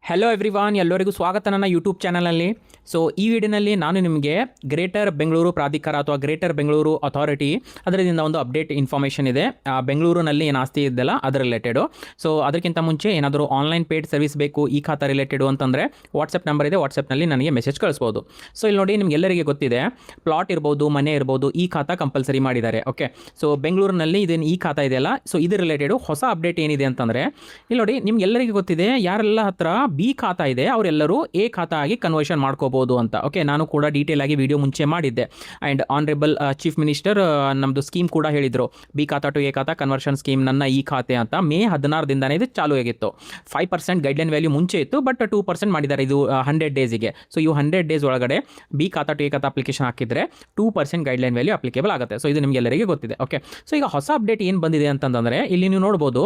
Hello everyone, ಎಲ್ಲರಿಗೂ ಸ್ವಾಗತ ನನ್ನ ಯೂಟ್ಯೂಬ್ ಚಾನಲಲ್ಲಿ. ಸೊ ಈ ವಿಡಿಯೋನಲ್ಲಿ ನಾನು ನಿಮಗೆ ಗ್ರೇಟರ್ ಬೆಂಗಳೂರು ಪ್ರಾಧಿಕಾರ ಅಥವಾ ಗ್ರೇಟರ್ ಬೆಂಗಳೂರು ಅಥಾರಿಟಿ ಅದರಿಂದ ಒಂದು ಅಪ್ಡೇಟ್ ಇನ್ಫಾರ್ಮೇಷನ್ ಇದೆ. ಬೆಂಗಳೂರಿನಲ್ಲಿ ಏನು ಆಸ್ತಿ ಇದೆಯಲ್ಲ ಅದರ ರಿಲೇಟೆಡು. ಸೊ ಅದಕ್ಕಿಂತ ಮುಂಚೆ ಏನಾದರೂ ಆನ್ಲೈನ್ ಪೇಡ್ ಸರ್ವಿಸ್ ಬೇಕು ಈ ಖಾತಾ ರಿಲೇಟೆಡು ಅಂತಂದರೆ ವಾಟ್ಸಪ್ ನಂಬರ್ ಇದೆ, ವಾಟ್ಸಪ್ನಲ್ಲಿ ನನಗೆ ಮೆಸೇಜ್ ಕಳಿಸ್ಬೋದು. ಸೊ ಇಲ್ಲಿ ನೋಡಿ, ನಿಮಗೆಲ್ಲರಿಗೆ ಗೊತ್ತಿದೆ, ಪ್ಲಾಟ್ ಇರ್ಬೋದು, ಮನೆ ಇರ್ಬೋದು, ಈ ಖಾತಾ ಕಂಪಲ್ಸರಿ ಮಾಡಿದ್ದಾರೆ. ಓಕೆ, ಸೊ ಬೆಂಗಳೂರಿನಲ್ಲಿ ಇದೇನು ಈ ಖಾತಾ ಇದೆಯಲ್ಲ, ಸೊ ಇದ್ರ ರಿಲೇಟೆಡು ಹೊಸ ಅಪ್ಡೇಟ್ ಏನಿದೆ ಅಂತಂದರೆ ಇಲ್ಲಿ ನೋಡಿ, ನಿಮ್ಗೆಲ್ಲರಿಗೂ ಗೊತ್ತಿದೆ ಯಾರೆಲ್ಲ ಹತ್ರ ಬಿ ಖಾತಾ ಇದೆ ಅವರೆಲ್ಲರೂ ಎ ಖಾತಾ ಆಗಿ ಕನ್ವರ್ಷನ್ ಮಾಡ್ಕೋಬೋದು ಅಂತ. ಓಕೆ, ನಾನು ಕೂಡ ಡೀಟೇಲ್ ಆಗಿ ವಿಡಿಯೋ ಮುಂಚೆ ಮಾಡಿದ್ದೆ. ಆ್ಯಂಡ್ ಆನರೇಬಲ್ ಚೀಫ್ ಮಿನಿಸ್ಟರ್ ನಮ್ಮದು ಸ್ಕೀಮ್ ಕೂಡ ಹೇಳಿದರು, ಬಿ ಖಾತಾ ಟು ಎ ಖಾತಾ ಕನ್ವರ್ಷನ್ ಸ್ಕೀಮ್ ನನ್ನ ಈ ಖಾತೆ ಅಂತ. ಮೇ 16ದಿಂದನೇ ಇದು ಚಾಲೂ ಆಗಿತ್ತು. 5% ಗೈಡ್ಲೈನ್ ವ್ಯಾಲ್ಯೂ ಮುಂಚೆ ಇತ್ತು, ಬಟ್ 2% ಮಾಡಿದ್ದಾರೆ ಇದು 100 ಡೇಸಿಗೆ. ಸೊ ಇವು 100 ಡೇಸ್ ಒಳಗಡೆ ಬಿ ಖಾತಾ ಟು ಎ ಖಾತಾ ಅಪ್ಲಿಕೇಶನ್ ಹಾಕಿದರೆ 2% ಗೈಡ್ಲೈನ್ ವ್ಯಾಲ್ಯೂ ಅಪ್ಲಿಕೇಬಲ್ ಆಗುತ್ತೆ. ಸೊ ಇದು ನಿಮಗೆಲ್ಲರಿಗೆ ಗೊತ್ತಿದೆ. ಓಕೆ, ಸೊ ಈಗ ಹೊಸ ಅಪ್ಡೇಟ್ ಏನು ಬಂದಿದೆ ಅಂತಂದರೆ, ಇಲ್ಲಿ ನೀವು ನೋಡ್ಬೋದು,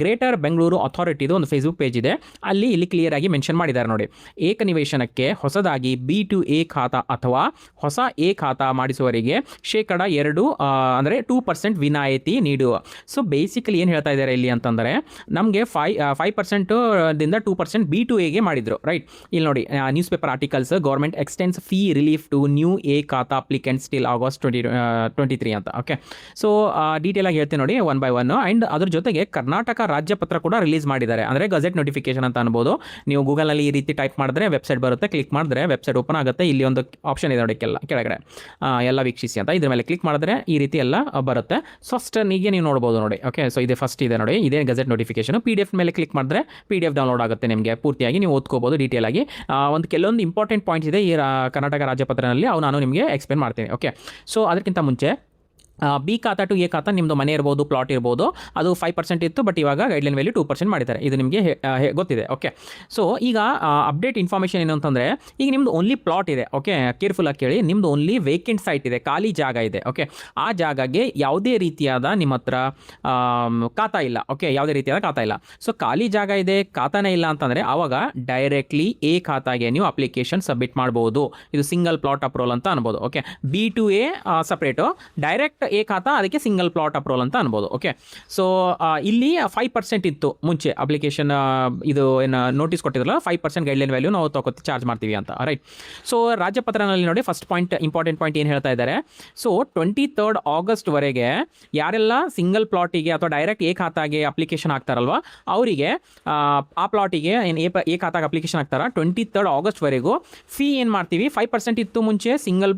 ಗ್ರೇಟರ್ ಬೆಂಗಳೂರು ಅಥಾರಿಟಿದು ಒಂದು ಫೇಸ್ಬುಕ್ ಪೇಜ್ ಇದೆ. ಇಲ್ಲಿ ಕ್ಲಿಯರ್ ಆಗಿ ಮೆನ್ಷನ್ ಮಾಡಿದ್ದಾರೆ ನೋಡಿ, ಏಕನಿವೇಶನಕ್ಕೆ ಹೊಸದಾಗಿ ಬಿ ಟು ಎ ಖಾತಾ ಅಥವಾ ಹೊಸ ಎ ಖಾತಾ ಮಾಡಿಸುವವರಿಗೆ ಶೇಕಡ 2 ಅಂದರೆ 2% ವಿನಾಯಿತಿ ನೀಡುವ. ಸೊ ಬೇಸಿಕಲಿ ಏನು ಹೇಳ್ತಾ ಇದ್ದಾರೆ ಇಲ್ಲಿ ಅಂತಂದರೆ, ನಮಗೆ 5% ದಿಂದ 2% ಬಿ ಟು ಎಗೆ ಮಾಡಿದ್ರು. ರೈಟ್, ಇಲ್ಲಿ ನೋಡಿ, newspaper articles, government extends fee relief to new A khata applicants till August 2023 ಅಂತ. ಓಕೆ, ಸೊ ಡೀಟೇಲ್ ಆಗಿ ಹೇಳ್ತೀನಿ ನೋಡಿ, 1 by 1. ಆ್ಯಂಡ್ ಅದ್ರ ಜೊತೆಗೆ ಕರ್ನಾಟಕ ರಾಜ್ಯಪತ್ರ ಕೂಡ ರಿಲೀಸ್ ಮಾಡಿದ್ದಾರೆ, ಅಂದರೆ ಗಜೆಟ್ ನೋಟಿಫಿಕೇಶನ್ ಅಂತ ಅನ್ಬೋದು. ನೀವು ಗೂಗಲಲ್ಲಿ ಈ ರೀತಿ ಟೈಪ್ ಮಾಡಿದ್ರೆ ವೆಬ್ಸೈಟ್ ಬರುತ್ತೆ, ಕ್ಲಿಕ್ ಮಾಡಿದ್ರೆ ವೆಬ್ಸೈಟ್ ಓಪನ್ ಆಗುತ್ತೆ. ಇಲ್ಲಿ ಒಂದು ಆಪ್ಷನ್ ಇದೆ ನೋಡಿ, ಕೆಳಗಡೆ ಎಲ್ಲ ವೀಕ್ಷಿಸಿ ಅಂತ, ಇದ್ರ ಮೇಲೆ ಕ್ಲಿಕ್ ಮಾಡಿದ್ರೆ ಈ ರೀತಿ ಎಲ್ಲ ಬರುತ್ತೆ. ಫಸ್ಟ್ ನೀಗೆ ನೀವು ನೋಡ್ಬೋದು ನೋಡಿ. ಓಕೆ, ಸೊ ಇದೆ ಫಸ್ಟ್ ಇದೆ ನೋಡಿ, ಇದೇ ಗಜೆಟ್ ನೋಟಿಫಿಕೇಶನ್. PDF ಮೇಲೆ ಕ್ಲಿಕ್ ಮಾಡಿದ್ರೆ PDF ಡೌನ್ಲೋಡ್ ಆಗುತ್ತೆ, ನಿಮಗೆ ಪೂರ್ತಿಯಾಗಿ ನೀವು ಓದ್ಕೋಬೋದು ಡೀಟೇಲ್ ಆಗಿ. ಕೆಲವೊಂದು ಇಂಪಾರ್ಟೆಂಟ್ ಪಾಯಿಂಟ್ಸ್ ಇದೆ ಈ ಕರ್ನಾಟಕ ರಾಜ್ಯಪತ್ರನಲ್ಲಿ, ಅವು ನಾನು ನಿಮಗೆ ಎಕ್ಸ್ಪ್ಲೇನ್ ಮಾಡ್ತೀನಿ. ಓಕೆ, ಸೊ ಅದಕ್ಕಿಂತ ಮುಂಚೆ ಬಿ ಖಾತಾ ಟು ಎ ಖಾತಾ, ನಿಮ್ಮದು ಮನೆ ಇರ್ಬೋದು, ಪ್ಲಾಟ್ ಇರ್ಬೋದು, ಅದು 5% ಇತ್ತು, ಬಟ್ ಇವಾಗ ಗೈಡ್ಲೈನ್ ವ್ಯಾಲ್ಯೂ 2% ಮಾಡಿದ್ದಾರೆ. ಇದು ನಿಮಗೆ ಗೊತ್ತಿದೆ. ಓಕೆ, ಸೊ ಈಗ ಅಪ್ಡೇಟ್ ಇನ್ಫಾರ್ಮೇಷನ್ ಏನು ಅಂತಂದರೆ, ಈಗ ನಿಮ್ಮದು ಓನ್ಲಿ ಪ್ಲಾಟ್ ಇದೆ. ಓಕೆ, ಕೇರ್ಫುಲ್ಲಾಗಿ ಕೇಳಿ, ನಿಮ್ಮದು ಓನ್ಲಿ ವೇಕೆಂಟ್ ಸೈಟ್ ಇದೆ, ಖಾಲಿ ಜಾಗ ಇದೆ. ಓಕೆ, ಆ ಜಾಗಕ್ಕೆ ಯಾವುದೇ ರೀತಿಯಾದ ನಿಮ್ಮ ಹತ್ರ ಖಾತಾ ಇಲ್ಲ. ಓಕೆ, ಯಾವುದೇ ರೀತಿಯಾದ ಖಾತಾ ಇಲ್ಲ. ಸೊ ಖಾಲಿ ಜಾಗ ಇದೆ, ಖಾತಾನೇ ಇಲ್ಲ ಅಂತಂದರೆ ಆವಾಗ ಡೈರೆಕ್ಟ್ಲಿ ಎ ಖಾತಾಗೆ ನೀವು ಅಪ್ಲಿಕೇಶನ್ ಸಬ್ಮಿಟ್ ಮಾಡ್ಬೋದು. ಇದು ಸಿಂಗಲ್ ಪ್ಲಾಟ್ ಅಪ್ರೂವಲ್ ಅಂತ ಅನ್ಬೋದು. Okay, B to A separate, direct A khata ಅದಕ್ಕೆ ಸಿಂಗಲ್ ಪ್ಲಾಟ್ ಅಪ್ರೂವಲ್ ಅಂತ ಅನ್ಬೋದು. ಓಕೆ, ಸೊ ಇಲ್ಲಿ 5% ಇತ್ತು ಮುಂಚೆ ಅಪ್ಲಿಕೇಶನ್, ಇದು ಏನು ನೋಟಿಸ್ ಕೊಟ್ಟಿದ್ರಲ್ಲ, 5% ಗೈಡ್ಲೈನ್ ವ್ಯಾಲ್ಯೂ ನಾವು ಚಾರ್ಜ್ ಮಾಡ್ತೀವಿ ಅಂತ. ರೈಟ್, ಸೊ ರಾಜ್ಯಪತ್ರನಲ್ಲಿ ನೋಡಿ, ಫಸ್ಟ್ ಪಾಯಿಂಟ್, ಇಂಪಾರ್ಟೆಂಟ್ ಪಾಯಿಂಟ್ ಏನು ಹೇಳ್ತಾ ಇದ್ದಾರೆ. ಸೊ 23 ಆಗಸ್ಟ್ವರೆಗೆ ಯಾರೆಲ್ಲ ಸಿಂಗಲ್ ಪ್ಲಾಟಿಗೆ ಅಥವಾ ಡೈರೆಕ್ಟ್ ಎ ಖಾತಾಗೆ ಅಪ್ಲಿಕೇಶನ್ ಹಾಕ್ತಾರಲ್ವ, ಅವರಿಗೆ ಆ ಪ್ಲಾಟಿಗೆ ಏನು ಎ ಖಾತಾಗೆ ಅಪ್ಲಿಕೇಶನ್ ಹಾಕ್ತಾರ 23 ಆಗಸ್ಟ್ವರೆಗೂ ಫೀ ಏನು ಮಾಡ್ತೀವಿ, 5% ಇತ್ತು ಮುಂಚೆ ಸಿಂಗಲ್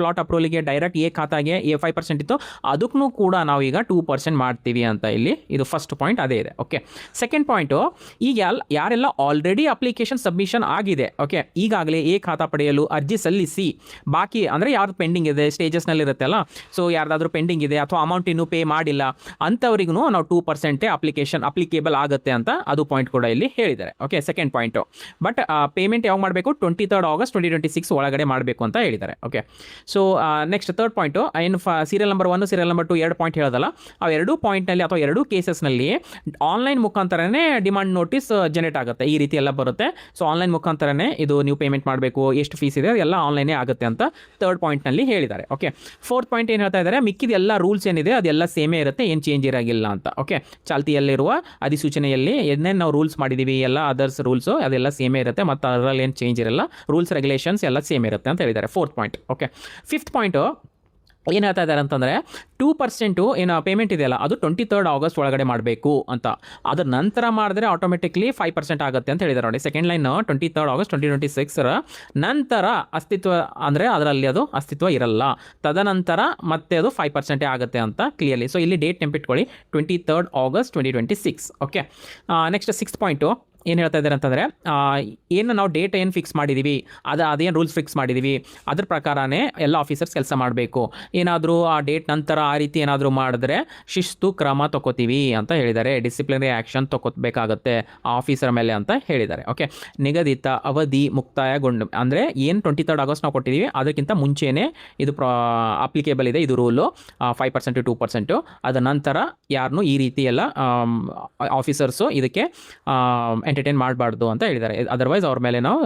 ಪ್ಲಾಟ್ ಅಪ್ರೂವಲ್ಗೆ, ಡೈರೆಕ್ಟ್ ಎ ಖಾತಾಗೆ 5% ಇತ್ತು, ಅದಕ್ಕೂ ಕೂಡ ನಾವು ಈಗ 2% ಮಾಡ್ತೀವಿ ಅಂತ. ಇಲ್ಲಿ ಇದು ಫಸ್ಟ್ ಪಾಯಿಂಟ್ ಅದೇ ಇದೆ. ಓಕೆ, ಸೆಕೆಂಡ್ ಪಾಯಿಂಟು, ಈಗ ಯಾರೆಲ್ಲ ಆಲ್ರೆಡಿ ಅಪ್ಲಿಕೇಶನ್ ಸಬ್ಮಿಷನ್ ಆಗಿದೆ, ಓಕೆ, ಈಗಾಗಲೇ ಎ ಖಾತಾ ಪಡೆಯಲು ಅರ್ಜಿ ಸಲ್ಲಿಸಿ ಬಾಕಿ, ಅಂದರೆ ಯಾರ್ದು ಪೆಂಡಿಂಗ್ ಇದೆ, ಸ್ಟೇಜಸ್ನಲ್ಲಿ ಇರುತ್ತಲ್ಲ, ಸೊ ಯಾರ್ದಾದ್ರೂ ಪೆಂಡಿಂಗ್ ಇದೆ ಅಥವಾ ಅಮೌಂಟ್ ಇನ್ನೂ ಪೇ ಮಾಡಿಲ್ಲ ಅಂಥವ್ರಿಗೂ ನಾವು 2% ಅಪ್ಲಿಕೇಶನ್ ಅಪ್ಲಿಕೇಬಲ್ ಆಗುತ್ತೆ ಅಂತ, ಅದು ಪಾಯಿಂಟ್ ಕೂಡ ಇಲ್ಲಿ ಹೇಳಿದ್ದಾರೆ. Okay, second point, but payment ಯಾವಾಗ ಮಾಡಬೇಕು, 23 ಆಗಸ್ಟ್ 2026 ಒಳಗಡೆ ಮಾಡಬೇಕು ಅಂತ ಹೇಳಿದ್ದಾರೆ. Okay, so next third point, ಏನು serial number 1, serial number 2 2 point ಹೇಳೋದಲ್ಲ, ಆ 2 ಪಾಯಿಂಟ್ನಲ್ಲಿ ಅಥವಾ 2 ಕೇಸಸ್ನಲ್ಲಿ ಆನ್ಲೈನ್ ಮುಖಾಂತರನೇ ಡಿಮಾಂಡ್ ನೋಟಿಸ್ ಜನರೇಟ್ ಆಗುತ್ತೆ. ಈ ರೀತಿ ಎಲ್ಲ ಬರುತ್ತೆ. ಸೊ ಆನ್ಲೈನ್ ಮುಖಾಂತರನೇ ಇದು ನೀವು ಪೇಮೆಂಟ್ ಮಾಡಬೇಕು, ಎಷ್ಟು ಫೀಸ್ ಇದೆ ಎಲ್ಲ ಆನ್ಲೈನೇ ಆಗುತ್ತೆ ಅಂತ ಥರ್ಡ್ ಪಾಯಿಂಟ್ನಲ್ಲಿ ಹೇಳಿದ್ದಾರೆ. ಓಕೆ, ಫೋರ್ತ್ ಪಾಯಿಂಟ್ ಏನು ಹೇಳ್ತಾ ಇದ್ದಾರೆ, ಮಿಕ್ಕಿದ ಎಲ್ಲ ರೂಲ್ಸ್ ಏನಿದೆ ಅದೆಲ್ಲ ಸೇಮೇ ಇರುತ್ತೆ, ಏನು ಚೇಂಜ್ ಇರೋಂಗಿಲ್ಲ ಅಂತ. ಓಕೆ, ಚಾಲ್ತಿಯಲ್ಲಿರುವ ಅಧಿಸೂಚನೆಯಲ್ಲಿ ಏನೇನು ನಾವು ರೂಲ್ಸ್ ಮಾಡಿದ್ದೀವಿ, ಎಲ್ಲ ಅದರ್ಸ್ ರೂಲ್ಸು ಅದೆಲ್ಲ ಸೇಮೇ ಇರುತ್ತೆ, ಮತ್ತು ಅದರಲ್ಲಿ ಏನು ಚೇಂಜ್ ಇರಲ್ಲ, ರೂಲ್ಸ್ ರೆಗ್ಯುಲೇಷನ್ಸ್ ಎಲ್ಲ ಸೇಮ್ ಇರುತ್ತೆ ಅಂತ ಹೇಳಿದ್ದಾರೆ. Fourth point. Okay, fifth point ಏನು ಹೇಳ್ತಾ ಇದ್ದಾರೆ ಅಂತಂದರೆ, 2% ಏನು ಪೇಮೆಂಟ್ ಇದೆಯಲ್ಲ ಅದು 23 ಆಗಸ್ಟ್ ಒಳಗಡೆ ಮಾಡಬೇಕು ಅಂತ. ಅದರ ನಂತರ ಮಾಡಿದ್ರೆ ಆಟೋಮೆಟಿಕ್ಲಿ 5% ಆಗುತ್ತೆ ಅಂತ ಹೇಳಿದ್ದಾರೆ ನೋಡಿ. ಸೆಕೆಂಡ್ ಲೈನ್ 23 ಆಗಸ್ಟ್ 2026 ನಂತರ ಅಸ್ತಿತ್ವ, ಅಂದರೆ ಅದರಲ್ಲಿ ಅದು ಅಸ್ತಿತ್ವ ಇರಲ್ಲ, ತದನಂತರ ಮತ್ತೆ ಅದು 5% ಆಗುತ್ತೆ ಅಂತ ಕ್ಲಿಯರ್ಲಿ. ಸೊ ಇಲ್ಲಿ ಡೇಟ್ ನೆನಪಿಟ್ಕೊಳ್ಳಿ, 23 August 2026. Okay, next six point ಏನು ಹೇಳ್ತಾ ಇದ್ದಾರೆ ಅಂತಂದರೆ, ಏನು ನಾವು ಡೇಟ್ ಏನು ಫಿಕ್ಸ್ ಮಾಡಿದ್ದೀವಿ, ಅದೇನು ರೂಲ್ಸ್ ಫಿಕ್ಸ್ ಮಾಡಿದ್ದೀವಿ ಅದ್ರ ಪ್ರಕಾರನೇ ಎಲ್ಲ ಆಫೀಸರ್ಸ್ ಕೆಲಸ ಮಾಡಬೇಕು. ಏನಾದರೂ ಆ ಡೇಟ್ ನಂತರ ಆ ರೀತಿ ಏನಾದರೂ ಮಾಡಿದ್ರೆ ಶಿಸ್ತು ಕ್ರಮ ತಗೋತೀವಿ ಅಂತ ಹೇಳಿದ್ದಾರೆ, ಡಿಸಿಪ್ಲಿನರಿ ಆ್ಯಕ್ಷನ್ ತಗೋಬೇಕಾಗತ್ತೆ ಆಫೀಸರ್ ಮೇಲೆ ಅಂತ ಹೇಳಿದ್ದಾರೆ. ಓಕೆ, ನಿಗದಿತ ಅವಧಿ ಮುಕ್ತಾಯಗೊಂಡು, ಅಂದರೆ ಏನು 23 ಆಗಸ್ಟ್ ನಾವು ಕೊಟ್ಟಿದ್ದೀವಿ ಅದಕ್ಕಿಂತ ಮುಂಚೆನೇ ಇದು ಅಪ್ಲಿಕೇಬಲ್ ಇದೆ, ಇದು ರೂಲು 5% 2%. ಅದ ನಂತರ ಯಾರನ್ನೂ ಈ ರೀತಿ ಎಲ್ಲ ಆಫೀಸರ್ಸು ಇದಕ್ಕೆ ಎಂಟರ್ಟೈನ್ ಮಾಡಬಾರ್ದು ಅಂತ ಹೇಳಿದ್ದಾರೆ. ಅದರ್ವೈಸ್ ಅವ್ರ ಮೇಲೆ ನಾವು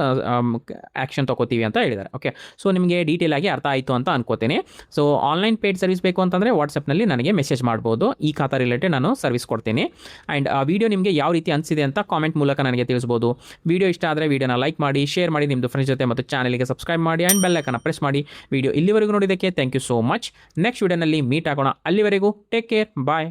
ಆ್ಯಕ್ಷನ್ ತೊಗೋತೀವಿ ಅಂತ ಹೇಳಿದ್ದಾರೆ. ಓಕೆ, ಸೊ ನಿಮಗೆ ಡೀಟೇಲ್ ಆಗಿ ಅರ್ಥ ಆಯಿತು ಅಂತ ಅನ್ಕೋತೀನಿ. ಸೊ ಆನ್ಲೈನ್ ಪೇಯ್ಡ್ ಸರ್ವಿಸ್ ಬೇಕು ಅಂತಂದರೆ ವಾಟ್ಸಪ್ನಲ್ಲಿ ನನಗೆ ಮೆಸೇಜ್ ಮಾಡ್ಬೋದು. ಈ ಖಾತಾ ರಿಲೇಟೆಡ್ ನಾನು ಸರ್ವಿಸ್ ಕೊಡ್ತೀನಿ. ಆ್ಯಂಡ್ ಆ ವಿಡಿಯೋ ನಿಮಗೆ ಯಾವ ರೀತಿ ಅನಿಸಿದೆ ಅಂತ ಕಾಮೆಂಟ್ ಮೂಲಕ ನನಗೆ ತಿಳಿಸ್ಬೋದು. ವಿಡಿಯೋ ಇಷ್ಟ ಆದರೆ ವಿಡಿಯೋನ ಲೈಕ್ ಮಾಡಿ, ಶೇರ್ ಮಾಡಿ, ನಿಮ್ಮದು ಫ್ರೆಂಡ್ಸ್ ಜೊತೆ ಮತ್ತು ಚಾನಲ್ಗೆ ಸಬ್ಸ್ಕ್ರೈಬ್ ಮಾಡಿ ಆ್ಯಂಡ್ ಬೆಲ್ ಐಕಾನ್ ಪ್ರೆಸ್ ಮಾಡಿ. ವಿಡಿಯೋ ಇಲ್ಲಿವರೆಗೂ ನೋಡಿದ್ದಕ್ಕೆ thank you so much. Next ವಿಡಿಯೋನಲ್ಲಿ ಮೀಟ್ ಆಗೋಣ. ಅಲ್ಲಿವರೆಗೂ ಟೇಕ್ ಕೇರ್, ಬಾಯ್.